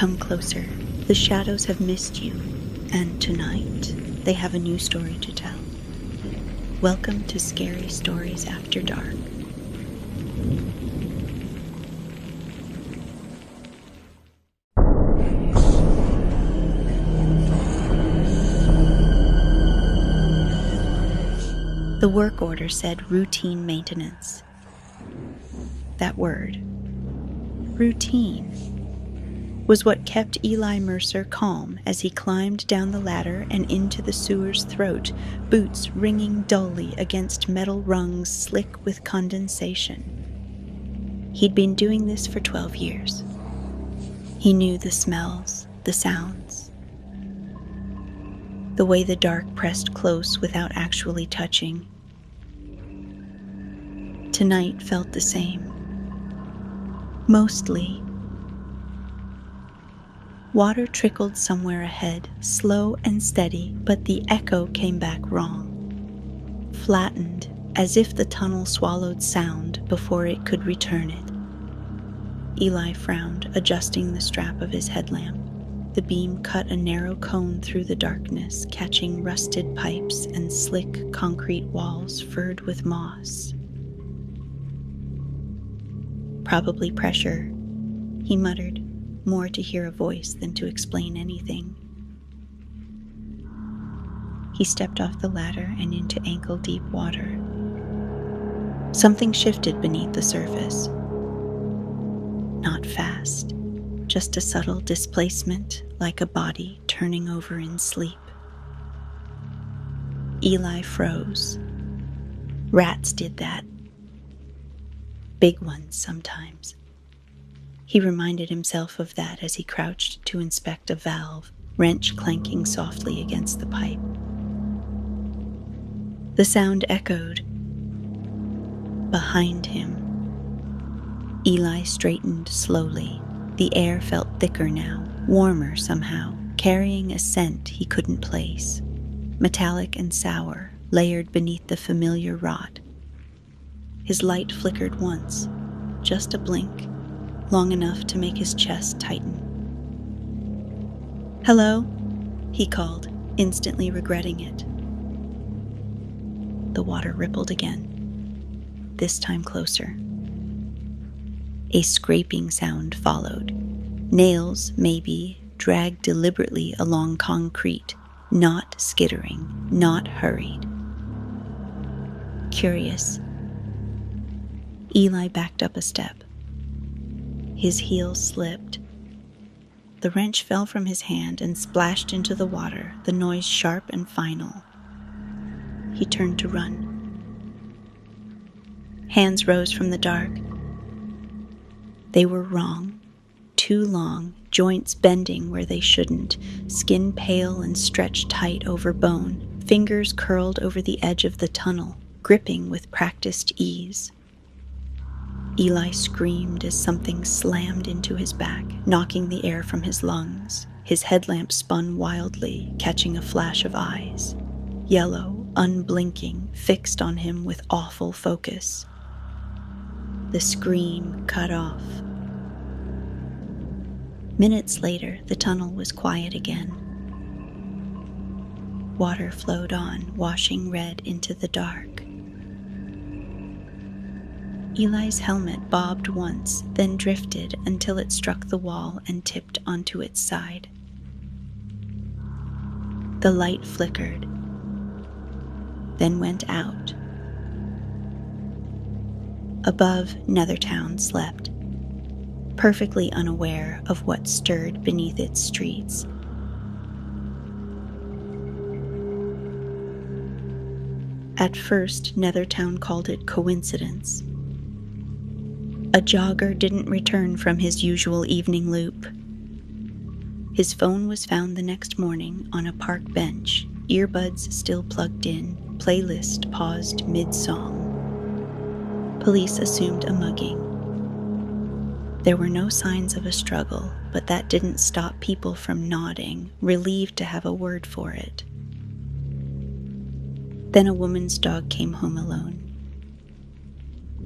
Come closer. The shadows have missed you, and tonight they have a new story to tell. Welcome to Scary Stories After Dark. The work order said routine maintenance. That word, routine, was what kept Eli Mercer calm as he climbed down the ladder and into the sewer's throat, boots ringing dully against metal rungs slick with condensation. He'd been doing this for 12 years. He knew the smells, the sounds, the way the dark pressed close without actually touching. Tonight felt the same. Mostly. Water trickled somewhere ahead, slow and steady, but the echo came back wrong. Flattened, as if the tunnel swallowed sound before it could return it. Eli frowned, adjusting the strap of his headlamp. The beam cut a narrow cone through the darkness, catching rusted pipes and slick concrete walls furred with moss. Probably pressure, he muttered, more to hear a voice than to explain anything. He stepped off the ladder and into ankle-deep water. Something shifted beneath the surface. Not fast, just a subtle displacement, like a body turning over in sleep. Eli froze. Rats did that. Big ones sometimes. He reminded himself of that as he crouched to inspect a valve, wrench clanking softly against the pipe. The sound echoed. Behind him. Eli straightened slowly. The air felt thicker now, warmer somehow, carrying a scent he couldn't place. Metallic and sour, layered beneath the familiar rot. His light flickered once, just a blink, long enough to make his chest tighten. "Hello?" he called, instantly regretting it. The water rippled again, this time closer. A scraping sound followed. Nails, maybe, dragged deliberately along concrete, not skittering, not hurried. Curious, Eli backed up a step. His heel slipped. The wrench fell from his hand and splashed into the water, the noise sharp and final. He turned to run. Hands rose from the dark. They were wrong. Too long, joints bending where they shouldn't, skin pale and stretched tight over bone, fingers curled over the edge of the tunnel, gripping with practiced ease. Eli screamed as something slammed into his back, knocking the air from his lungs. His headlamp spun wildly, catching a flash of eyes. Yellow, unblinking, fixed on him with awful focus. The scream cut off. Minutes later, the tunnel was quiet again. Water flowed on, washing red into the dark. Eli's helmet bobbed once, then drifted until it struck the wall and tipped onto its side. The light flickered, then went out. Above, Nethertown slept, perfectly unaware of what stirred beneath its streets. At first, Nethertown called it coincidence. A jogger didn't return from his usual evening loop. His phone was found the next morning on a park bench, earbuds still plugged in, playlist paused mid-song. Police assumed a mugging. There were no signs of a struggle, but that didn't stop people from nodding, relieved to have a word for it. Then a woman's dog came home alone.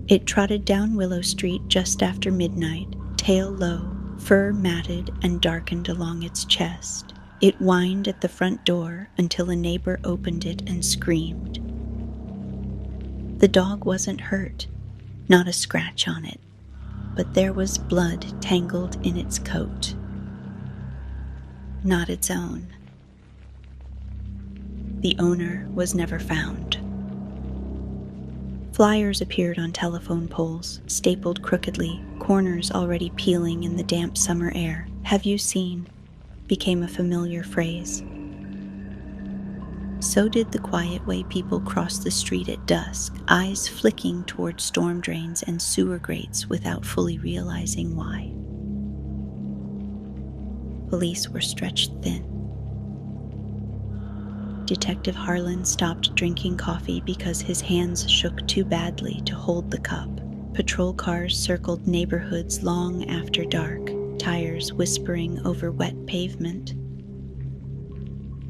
It trotted down Willow Street just after midnight, tail low, Fur matted and darkened along its chest. It whined at the front door until a neighbor opened it and screamed. The dog wasn't hurt, not a scratch on it, but there was blood tangled in its coat. Not its own. The owner was never found. Flyers appeared on telephone poles, stapled crookedly, corners already peeling in the damp summer air. "Have you seen?" became a familiar phrase. So did the quiet way people crossed the street at dusk, eyes flicking toward storm drains and sewer grates without fully realizing why. Police were stretched thin. Detective Harlan stopped drinking coffee because his hands shook too badly to hold the cup. Patrol cars circled neighborhoods long after dark, tires whispering over wet pavement.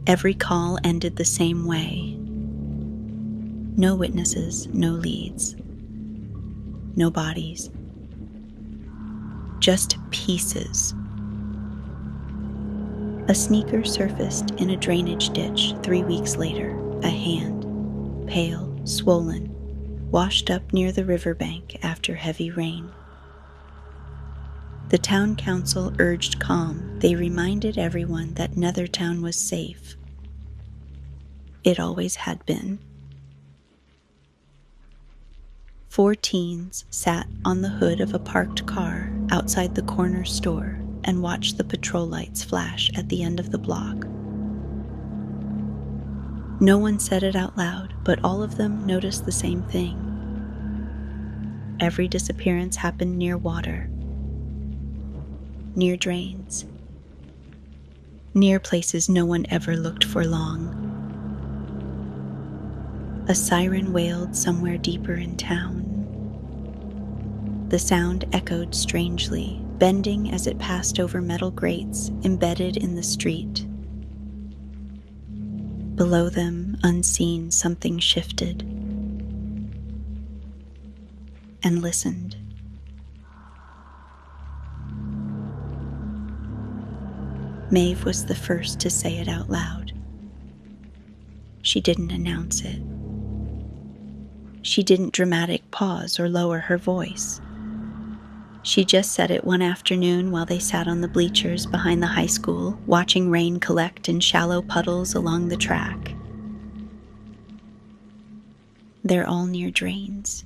Every call ended the same way. No witnesses, no leads, no bodies. Just pieces. A sneaker surfaced in a drainage ditch 3 weeks later, a hand, pale, swollen, washed up near the riverbank after heavy rain. The town council urged calm. They reminded everyone that Nethertown was safe. It always had been. 4 teens sat on the hood of a parked car outside the corner store and watched the patrol lights flash at the end of the block. No one said it out loud, but all of them noticed the same thing. Every disappearance happened near water, near drains, near places no one ever looked for long. A siren wailed somewhere deeper in town. The sound echoed strangely, bending as it passed over metal grates embedded in the street. Below them, unseen, something shifted and listened. Maeve was the first to say it out loud. She didn't announce it. She didn't dramatic pause or lower her voice. She just said it one afternoon while they sat on the bleachers behind the high school, watching rain collect in shallow puddles along the track. They're all near drains.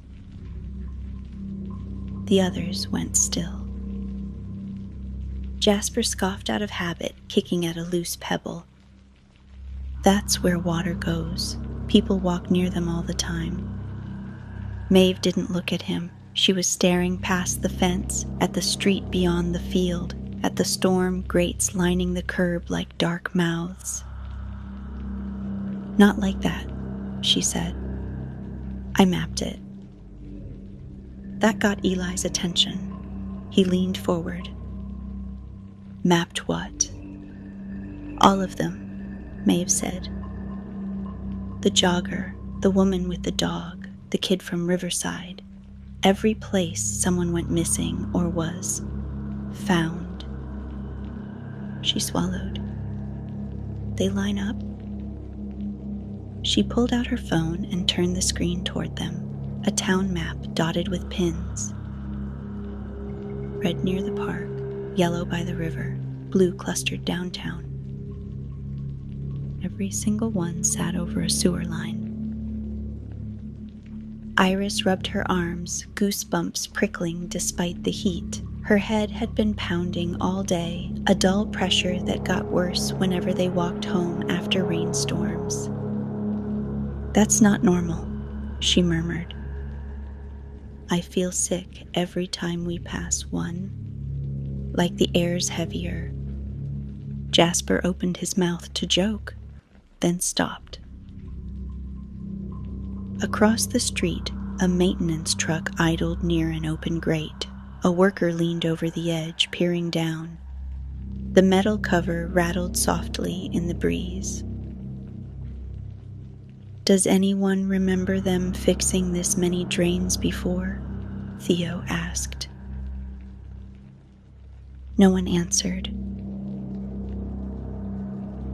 The others went still. Jasper scoffed out of habit, kicking at a loose pebble. That's where water goes. People walk near them all the time. Maeve didn't look at him. She was staring past the fence, at the street beyond the field, at the storm grates lining the curb like dark mouths. "Not like that," she said. "I mapped it." That got Eli's attention. He leaned forward. "Mapped what?" "All of them," Maeve said. "The jogger, the woman with the dog, the kid from Riverside. Every place someone went missing or was found." She swallowed. "They line up?" She pulled out her phone and turned the screen toward them, a town map dotted with pins. Red near the park, yellow by the river, blue clustered downtown. Every single one sat over a sewer line. Iris rubbed her arms, goosebumps prickling despite the heat. Her head had been pounding all day, a dull pressure that got worse whenever they walked home after rainstorms. "That's not normal," she murmured. "I feel sick every time we pass one, like the air's heavier." Jasper opened his mouth to joke, then stopped. Across the street, a maintenance truck idled near an open grate. A worker leaned over the edge, peering down. The metal cover rattled softly in the breeze. "Does anyone remember them fixing this many drains before?" Theo asked. No one answered.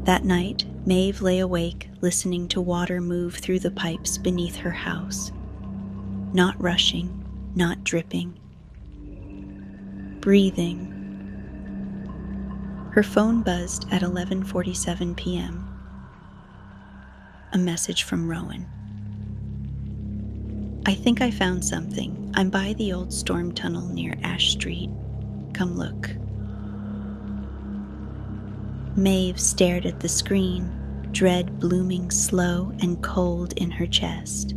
That night, Maeve lay awake, listening to water move through the pipes beneath her house. Not rushing, not dripping. Breathing. Her phone buzzed at 11:47 p.m. A message from Rowan. I think I found something. I'm by the old storm tunnel near Ash Street. Come look. Maeve stared at the screen, dread blooming slow and cold in her chest.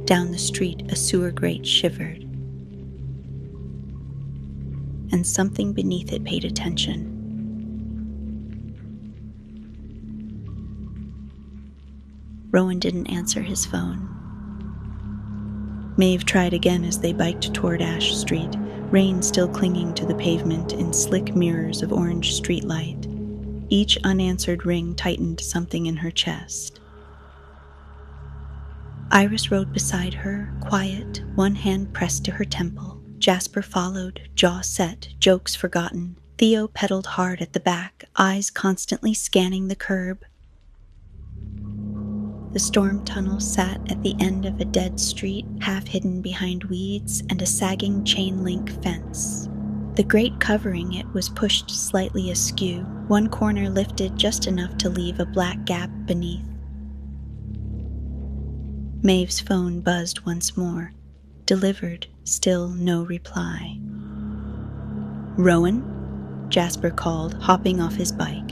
Down the street, a sewer grate shivered, and something beneath it paid attention. Rowan didn't answer his phone. Maeve tried again as they biked toward Ash Street, rain still clinging to the pavement in slick mirrors of orange streetlight. Each unanswered ring tightened something in her chest. Iris rode beside her, quiet, one hand pressed to her temple. Jasper followed, jaw set, jokes forgotten. Theo pedaled hard at the back, eyes constantly scanning the curb. The storm tunnel sat at the end of a dead street, half hidden behind weeds and a sagging chain-link fence. The grate covering it was pushed slightly askew, one corner lifted just enough to leave a black gap beneath. Maeve's phone buzzed once more. Delivered, still no reply. Rowan? Jasper called, hopping off his bike.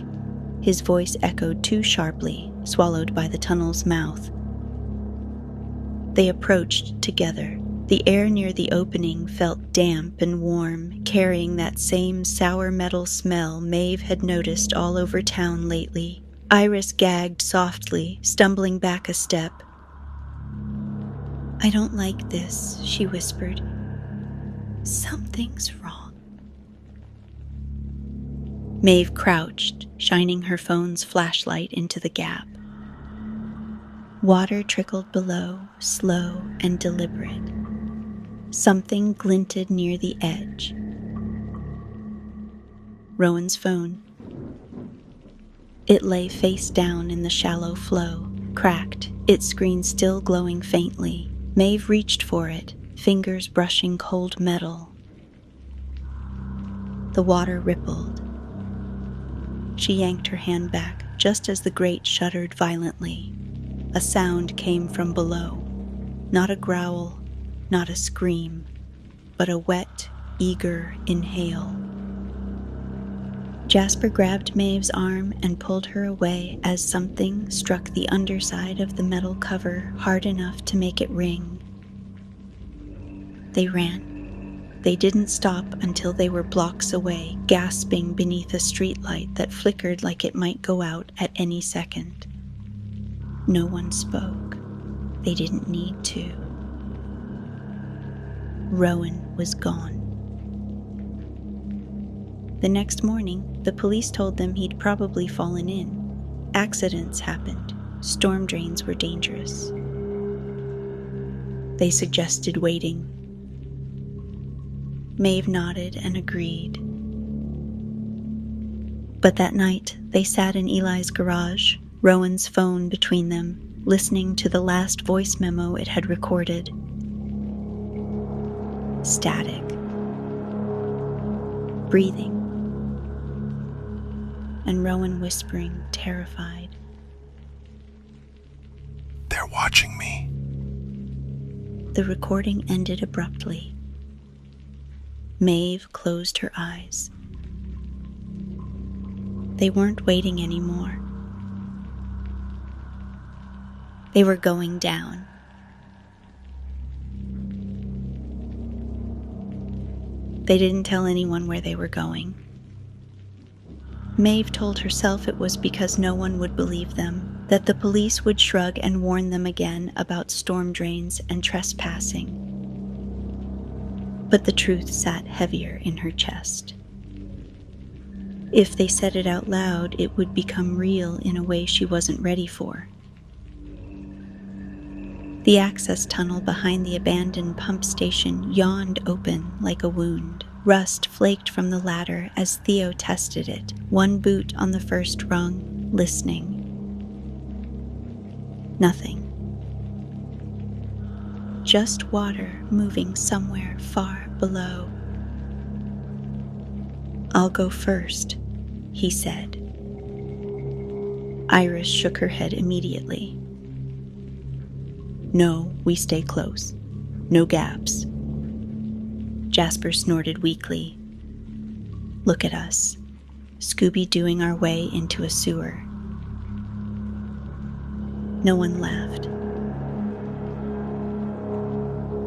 His voice echoed too sharply, swallowed by the tunnel's mouth. They approached together. The air near the opening felt damp and warm, carrying that same sour metal smell Maeve had noticed all over town lately. Iris gagged softly, stumbling back a step. I don't like this, she whispered. Something's wrong. Maeve crouched, shining her phone's flashlight into the gap. Water trickled below, slow and deliberate. Something glinted near the edge. Rowan's phone. It lay face down in the shallow flow, cracked, its screen still glowing faintly. Maeve reached for it, fingers brushing cold metal. The water rippled. She yanked her hand back just as the grate shuddered violently. A sound came from below. Not a growl, not a scream, but a wet, eager inhale. Jasper grabbed Maeve's arm and pulled her away as something struck the underside of the metal cover hard enough to make it ring. They ran. They didn't stop until they were blocks away, gasping beneath a streetlight that flickered like it might go out at any second. No one spoke. They didn't need to. Rowan was gone. The next morning, the police told them he'd probably fallen in. Accidents happened. Storm drains were dangerous. They suggested waiting. Maeve nodded and agreed. But that night, they sat in Eli's garage, Rowan's phone between them, listening to the last voice memo it had recorded. Static. Breathing. And Rowan whispering, terrified. They're watching me. The recording ended abruptly. Maeve closed her eyes. They weren't waiting anymore. They were going down. They didn't tell anyone where they were going. Maeve told herself it was because no one would believe them, that the police would shrug and warn them again about storm drains and trespassing. But the truth sat heavier in her chest. If they said it out loud, it would become real in a way she wasn't ready for. The access tunnel behind the abandoned pump station yawned open like a wound. Rust flaked from the ladder as Theo tested it, one boot on the first rung, listening. Nothing. Just water moving somewhere far below. "I'll go first," he said. Iris shook her head immediately. "No, we stay close. No gaps." Jasper snorted weakly. "Look at us, Scooby-Dooing our way into a sewer." No one laughed.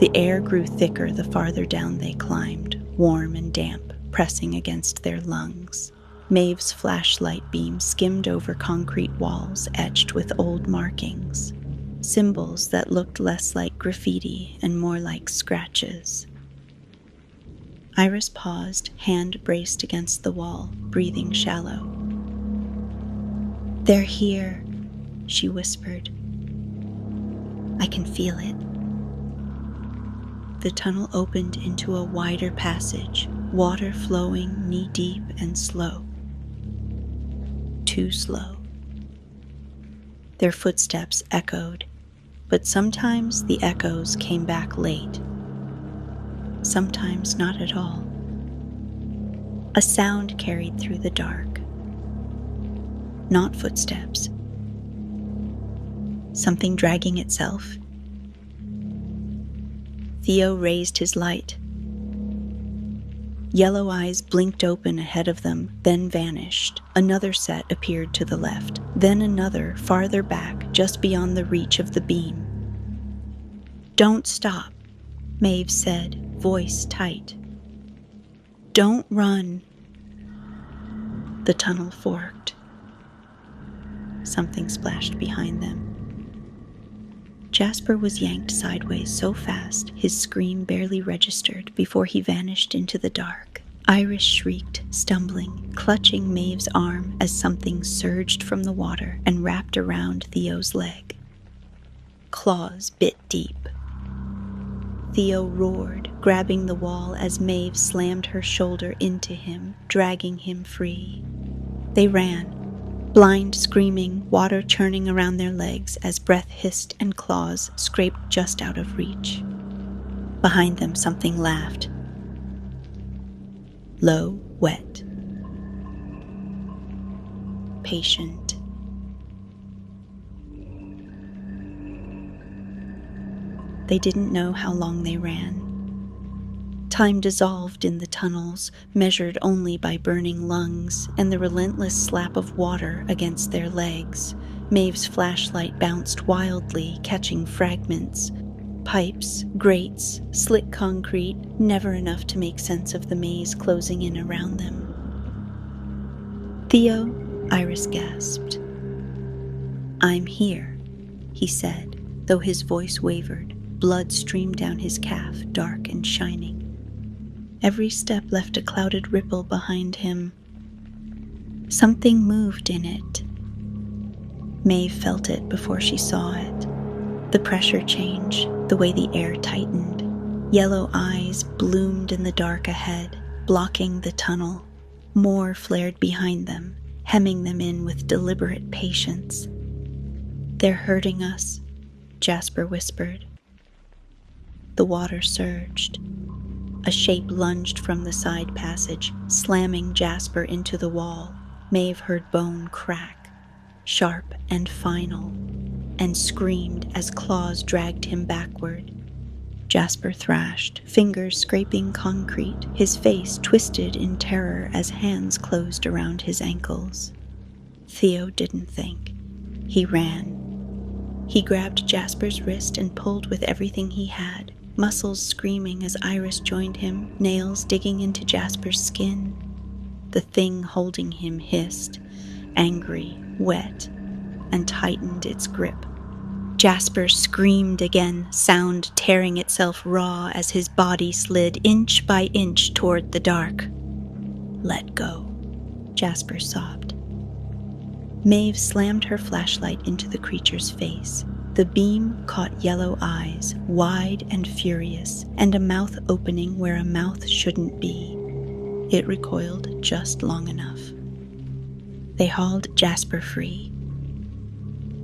The air grew thicker the farther down they climbed, warm and damp, pressing against their lungs. Maeve's flashlight beam skimmed over concrete walls etched with old markings, symbols that looked less like graffiti and more like scratches. Iris paused, hand braced against the wall, breathing shallow. "They're here," she whispered. "I can feel it." The tunnel opened into a wider passage, water flowing knee-deep and slow. Too slow. Their footsteps echoed, but sometimes the echoes came back late. Sometimes not at all. A sound carried through the dark. Not footsteps. Something dragging itself. Theo raised his light. Yellow eyes blinked open ahead of them, then vanished. Another set appeared to the left, then another farther back, just beyond the reach of the beam. "Don't stop," Maeve said, voice tight. "Don't run." The tunnel forked. Something splashed behind them. Jasper was yanked sideways so fast his scream barely registered before he vanished into the dark. Iris shrieked, stumbling, clutching Maeve's arm as something surged from the water and wrapped around Theo's leg. Claws bit deep. Theo roared, grabbing the wall as Maeve slammed her shoulder into him, dragging him free. They ran, blind screaming, water churning around their legs as breath hissed and claws scraped just out of reach. Behind them something laughed. Low, wet. Patient. They didn't know how long they ran. Time dissolved in the tunnels, measured only by burning lungs, and the relentless slap of water against their legs. Maeve's flashlight bounced wildly, catching fragments. Pipes, grates, slick concrete, never enough to make sense of the maze closing in around them. "Theo," Iris gasped. "I'm here," he said, though his voice wavered. Blood streamed down his calf, dark and shining. Every step left a clouded ripple behind him. Something moved in it. Maeve felt it before she saw it. The pressure change, the way the air tightened. Yellow eyes bloomed in the dark ahead, blocking the tunnel. More flared behind them, hemming them in with deliberate patience. "They're hurting us," Jasper whispered. The water surged. A shape lunged from the side passage, slamming Jasper into the wall. Maeve heard bone crack, sharp and final, and screamed as claws dragged him backward. Jasper thrashed, fingers scraping concrete, his face twisted in terror as hands closed around his ankles. Theo didn't think. He ran. He grabbed Jasper's wrist and pulled with everything he had, muscles screaming as Iris joined him, nails digging into Jasper's skin. The thing holding him hissed, angry, wet, and tightened its grip. Jasper screamed again, sound tearing itself raw as his body slid inch by inch toward the dark. "Let go," Jasper sobbed. Maeve slammed her flashlight into the creature's face. The beam caught yellow eyes, wide and furious, and a mouth opening where a mouth shouldn't be. It recoiled just long enough. They hauled Jasper free.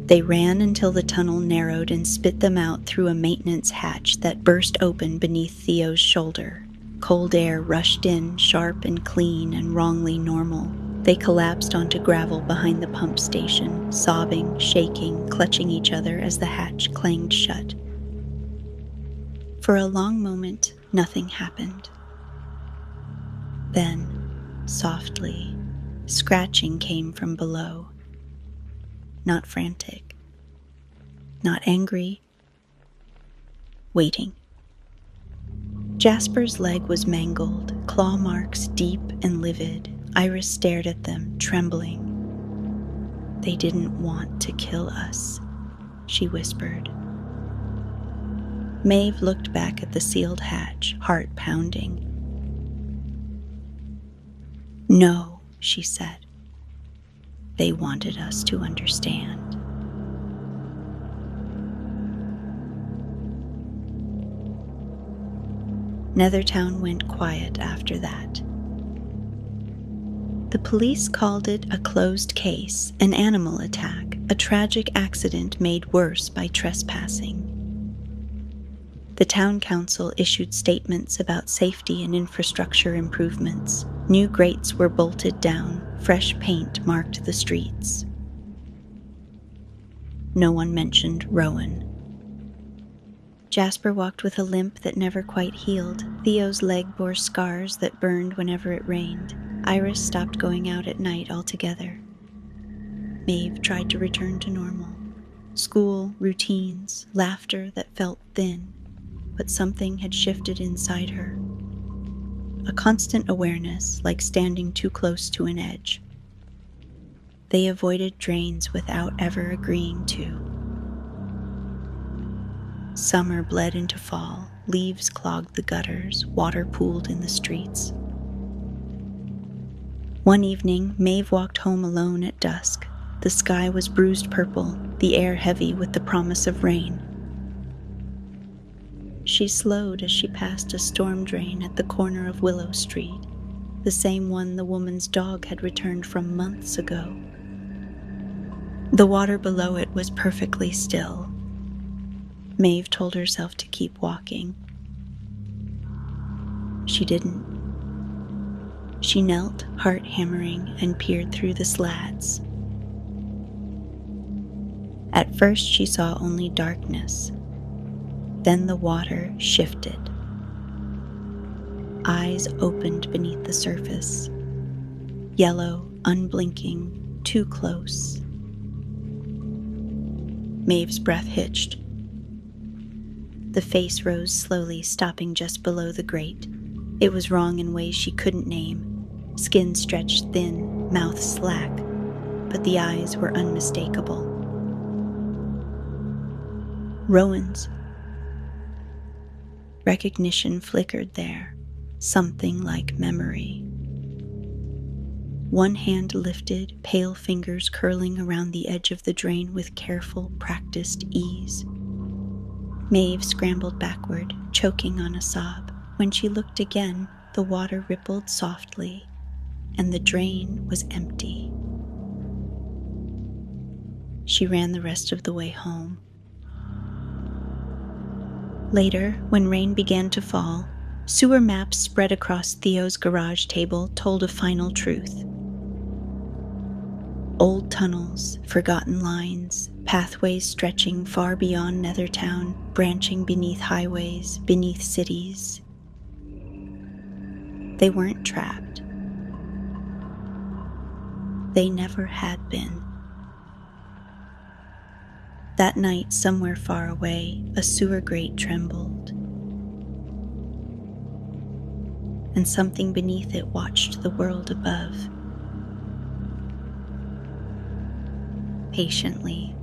They ran until the tunnel narrowed and spit them out through a maintenance hatch that burst open beneath Theo's shoulder. Cold air rushed in, sharp and clean and wrongly normal. They collapsed onto gravel behind the pump station, sobbing, shaking, clutching each other as the hatch clanged shut. For a long moment, nothing happened. Then, softly, scratching came from below. Not frantic, not angry, waiting. Jasper's leg was mangled, claw marks deep and livid. Iris stared at them, trembling. "They didn't want to kill us," she whispered. Maeve looked back at the sealed hatch, heart pounding. "No," she said. "They wanted us to understand." Nethertown went quiet after that. The police called it a closed case, an animal attack, a tragic accident made worse by trespassing. The town council issued statements about safety and infrastructure improvements. New grates were bolted down, fresh paint marked the streets. No one mentioned Rowan. Jasper walked with a limp that never quite healed. Theo's leg bore scars that burned whenever it rained. Iris stopped going out at night altogether. Maeve tried to return to normal. School, routines, laughter that felt thin, but something had shifted inside her. A constant awareness, like standing too close to an edge. They avoided drains without ever agreeing to. Summer bled into fall, leaves clogged the gutters, water pooled in the streets. One evening, Maeve walked home alone at dusk. The sky was bruised purple, the air heavy with the promise of rain. She slowed as she passed a storm drain at the corner of Willow Street, the same one the woman's dog had returned from months ago. The water below it was perfectly still. Maeve told herself to keep walking. She didn't. She knelt, heart hammering, and peered through the slats. At first she saw only darkness. Then the water shifted. Eyes opened beneath the surface. Yellow, unblinking, too close. Maeve's breath hitched. The face rose slowly, stopping just below the grate. It was wrong in ways she couldn't name. Skin stretched thin, mouth slack, but the eyes were unmistakable. Rowan's. Recognition flickered there, something like memory. One hand lifted, pale fingers curling around the edge of the drain with careful, practiced ease. Maeve scrambled backward, choking on a sob. When she looked again, the water rippled softly, and the drain was empty. She ran the rest of the way home. Later, when rain began to fall, sewer maps spread across Theo's garage table told a final truth. Old tunnels, forgotten lines, pathways stretching far beyond Nethertown, branching beneath highways, beneath cities. They weren't trapped. They never had been. That night, somewhere far away, a sewer grate trembled, and something beneath it watched the world above. Patiently,